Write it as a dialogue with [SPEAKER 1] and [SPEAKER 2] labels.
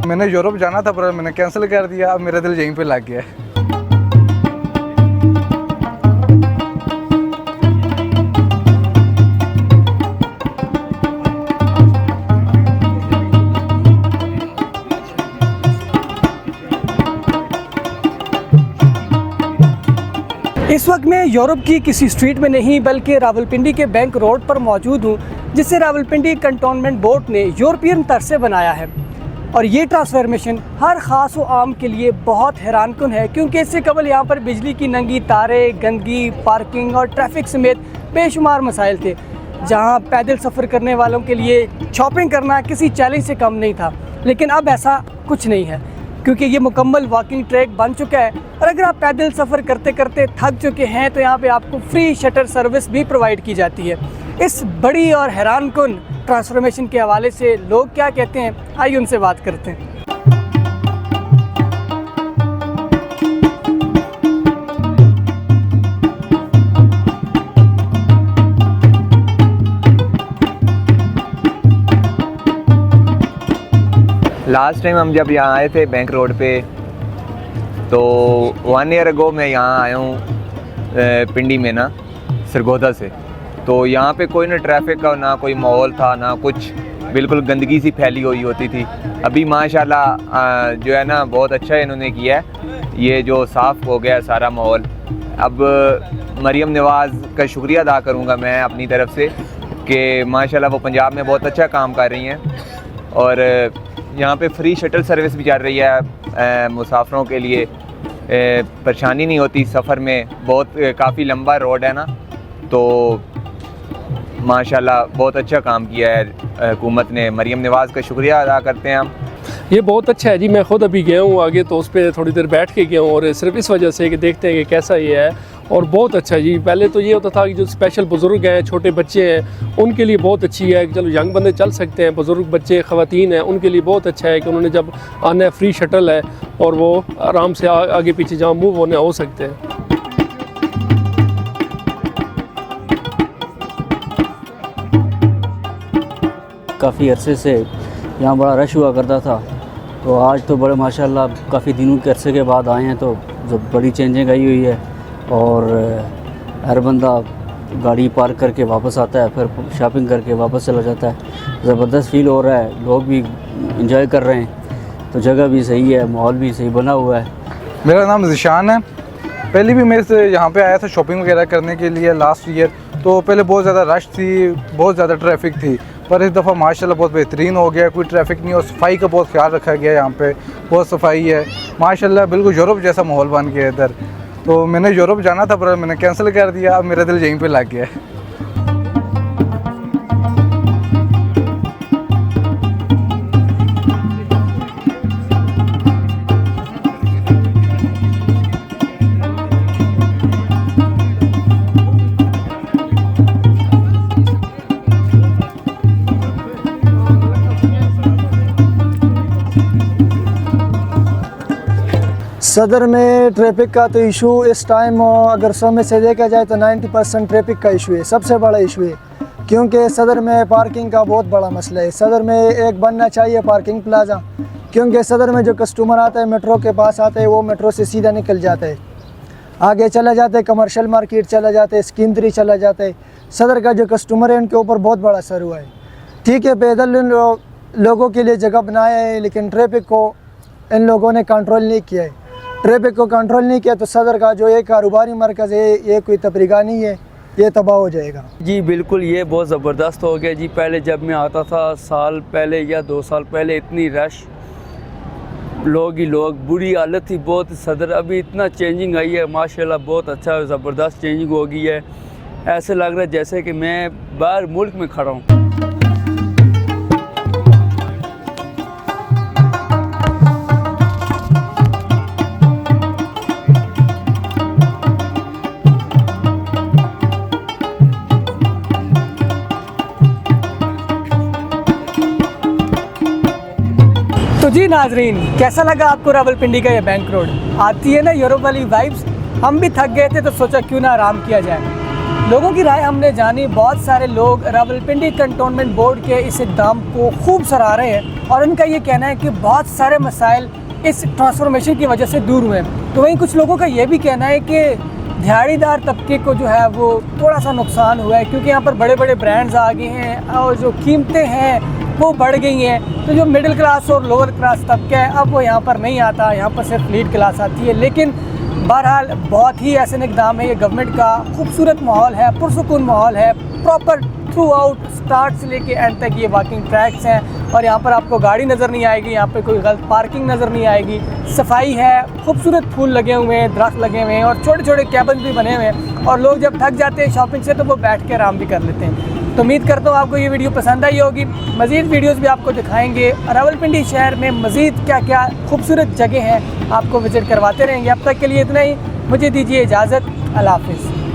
[SPEAKER 1] मैंने यूरोप जाना था पर मैंने कैंसिल कर दिया। अब मेरा दिल यहीं पे लग गया है।
[SPEAKER 2] इस वक्त मैं यूरोप की किसी स्ट्रीट में नहीं बल्कि रावलपिंडी के बैंक रोड पर मौजूद हूँ, जिसे रावलपिंडी कंटोनमेंट बोर्ड ने यूरोपियन तर्ज से बनाया है। और ये ट्रांसफॉर्मेशन हर ख़ास व आम के लिए बहुत हैरानकुन है, क्योंकि इससे कबल यहाँ पर बिजली की नंगी तारें, गंदगी, पार्किंग और ट्रैफिक समेत बेशुमार मसाइल थे, जहाँ पैदल सफ़र करने वालों के लिए शॉपिंग करना किसी चैलेंज से कम नहीं था। लेकिन अब ऐसा कुछ नहीं है, क्योंकि ये मुकम्मल वॉकिंग ट्रैक बन चुका है। और अगर आप पैदल सफ़र करते करते थक चुके हैं तो यहाँ पे आपको फ्री शटल सर्विस भी प्रोवाइड की जाती है। इस बड़ी और हैरानकुन ट्रांसफॉर्मेशन के हवाले से लोग क्या कहते हैं, आइए उनसे बात करते हैं।
[SPEAKER 3] लास्ट टाइम हम जब यहाँ आए थे बैंक रोड पे, तो 1 ईयर अगो मैं यहाँ आया हूँ पिंडी में ना, सरगोदा से। तो यहाँ पे कोई ना ट्रैफिक का ना कोई माहौल था ना कुछ, बिल्कुल गंदगी सी फैली हुई होती थी। अभी माशाल्लाह जो है ना बहुत अच्छा इन्होंने किया है, ये जो साफ़ हो गया सारा माहौल। अब मरियम नवाज़ का शुक्रिया अदा करूँगा मैं अपनी तरफ से कि माशाल्लाह वो पंजाब में बहुत अच्छा काम कर रही हैं। और यहाँ पे फ्री शटल सर्विस भी चल रही है मुसाफिरों के लिए, परेशानी नहीं होती सफ़र में। बहुत काफ़ी लंबा रोड है ना, तो माशाल्लाह बहुत अच्छा काम किया है हुकूमत ने। मरियम नवाज़ का शुक्रिया अदा करते हैं हम।
[SPEAKER 4] ये बहुत अच्छा है जी। मैं ख़ुद अभी गया हूँ आगे, तो उस पर थोड़ी देर बैठ के गया हूँ, और सिर्फ इस वजह से कि देखते हैं कि कैसा ये है। और बहुत अच्छा जी। पहले तो ये होता था कि जो स्पेशल बुज़ुर्ग हैं, छोटे बच्चे हैं, उनके लिए बहुत अच्छी है कि चलो यंग बंदे चल सकते हैं, बुज़ुर्ग बच्चे ख़वातीन हैं उनके लिए बहुत अच्छा है कि उन्होंने जब आना है फ्री शटल है और वो आराम से आगे पीछे जहाँ मूव होने हो सकते हैं।
[SPEAKER 5] काफ़ी अरसे से यहाँ बड़ा रश हुआ करता था, तो आज तो बड़े माशाल्लाह काफ़ी दिनों के अरसे के बाद आए हैं, तो जब बड़ी चेंजिंग आई हुई है। और हर बंदा गाड़ी पार्क करके वापस आता है, फिर शॉपिंग करके वापस चला जाता है। ज़बरदस्त फील हो रहा है, लोग भी इंजॉय कर रहे हैं, तो जगह भी सही है, माहौल भी सही बना हुआ है।
[SPEAKER 1] मेरा नाम ज़िशान है। पहले भी मैं यहाँ पे आया था शॉपिंग वगैरह करने के लिए लास्ट ईयर। तो पहले बहुत ज़्यादा रश थी, बहुत ज़्यादा ट्रैफिक थी, पर इस दफ़ा माशाल्लाह बहुत बेहतरीन हो गया, कोई ट्रैफिक नहीं। और सफाई का बहुत ख्याल रखा गया, यहाँ पे बहुत सफाई है माशाल्लाह, बिल्कुल यूरोप जैसा माहौल बन गया इधर। तो मैंने यूरोप जाना था पर मैंने कैंसिल कर दिया। अब मेरा दिल यहीं पे लग गया है।
[SPEAKER 6] सदर में ट्रैफिक का तो इशू इस टाइम अगर 100 में से देखा जाए तो 90% ट्रैफिक का इशू है, सबसे बड़ा इशू है। क्योंकि सदर में पार्किंग का बहुत बड़ा मसला है। सदर में एक बनना चाहिए पार्किंग प्लाजा, क्योंकि सदर में जो कस्टमर आता है मेट्रो के पास आता है, वो मेट्रो से सीधा निकल जाता है, आगे चला जाता है, कमर्शियल मार्केट चला जाता है, स्कीम 3 चला जाता है। सदर का जो कस्टमर है उनके ऊपर बहुत बड़ा असर हुआ है। ठीक है, पैदल लोगों के लिए जगह बनाया है, लेकिन ट्रैफिक को इन लोगों ने कंट्रोल नहीं किया है। ट्रैफिक को कंट्रोल नहीं किया तो सदर का जो एक कारोबारी मरकज़ है, ये कोई तफरीगा नहीं है, ये तबाह हो जाएगा।
[SPEAKER 5] जी बिल्कुल, ये बहुत ज़बरदस्त हो गया जी। पहले जब मैं आता था साल पहले या 2 साल पहले, इतनी रश, लोग ही लोग, बुरी हालत थी बहुत सदर। अभी इतना चेंजिंग आई है माशाल्लाह, बहुत अच्छा ज़बरदस्त चेंजिंग हो गई है। ऐसे लग रहा है जैसे कि मैं बाहर मुल्क में खड़ा हूँ।
[SPEAKER 2] तो जी नाजरीन, कैसा लगा आपको रावलपिंडी का ये बैंक रोड? आती है ना यूरोप वाली वाइब्स। हम भी थक गए थे तो सोचा क्यों ना आराम किया जाए। लोगों की राय हमने जानी। बहुत सारे लोग रावलपिंडी कंटोनमेंट बोर्ड के इस इक़दाम को खूब सराह रहे हैं और उनका ये कहना है कि बहुत सारे मसाइल इस ट्रांसफॉर्मेशन की वजह से दूर हुए। तो वहीं कुछ लोगों का ये भी कहना है कि दिहाड़ीदार तबके को जो है वो थोड़ा सा नुकसान हुआ है, क्योंकि यहाँ पर बड़े बड़े ब्रांड्स आ गए हैं और जो कीमतें हैं वो बढ़ गई हैं। तो जो मिडिल क्लास और लोअर क्लास तबका है अब वो यहाँ पर नहीं आता, यहाँ पर सिर्फ लीड क्लास आती है। लेकिन बहरहाल बहुत ही ऐसे इक़दाम है ये गवर्नमेंट का। खूबसूरत माहौल है, पुरसुकून माहौल है, प्रॉपर थ्रू आउट स्टार्ट से लेके एंड तक ये वॉकिंग ट्रैक्स हैं और यहाँ पर आपको गाड़ी नज़र नहीं आएगी, यहाँ पे कोई गलत पार्किंग नज़र नहीं आएगी। सफाई है, खूबसूरत फूल लगे हुए हैं, दरख्त लगे हुए हैं और छोटे छोटे कैबिन भी बने हुए हैं और लोग जब थक जाते हैं शॉपिंग से तो वो बैठ के आराम भी कर लेते हैं। तो उम्मीद करता हूँ आपको ये वीडियो पसंद आई होगी। मज़ीद वीडियोज़ भी आपको दिखाएंगे। रावलपिंडी शहर में मज़ीद क्या क्या खूबसूरत जगह हैं आपको विज़िट करवाते रहेंगे। अब तक के लिए इतना ही, मुझे दीजिए इजाज़त। अल्लाह हाफ़िज़।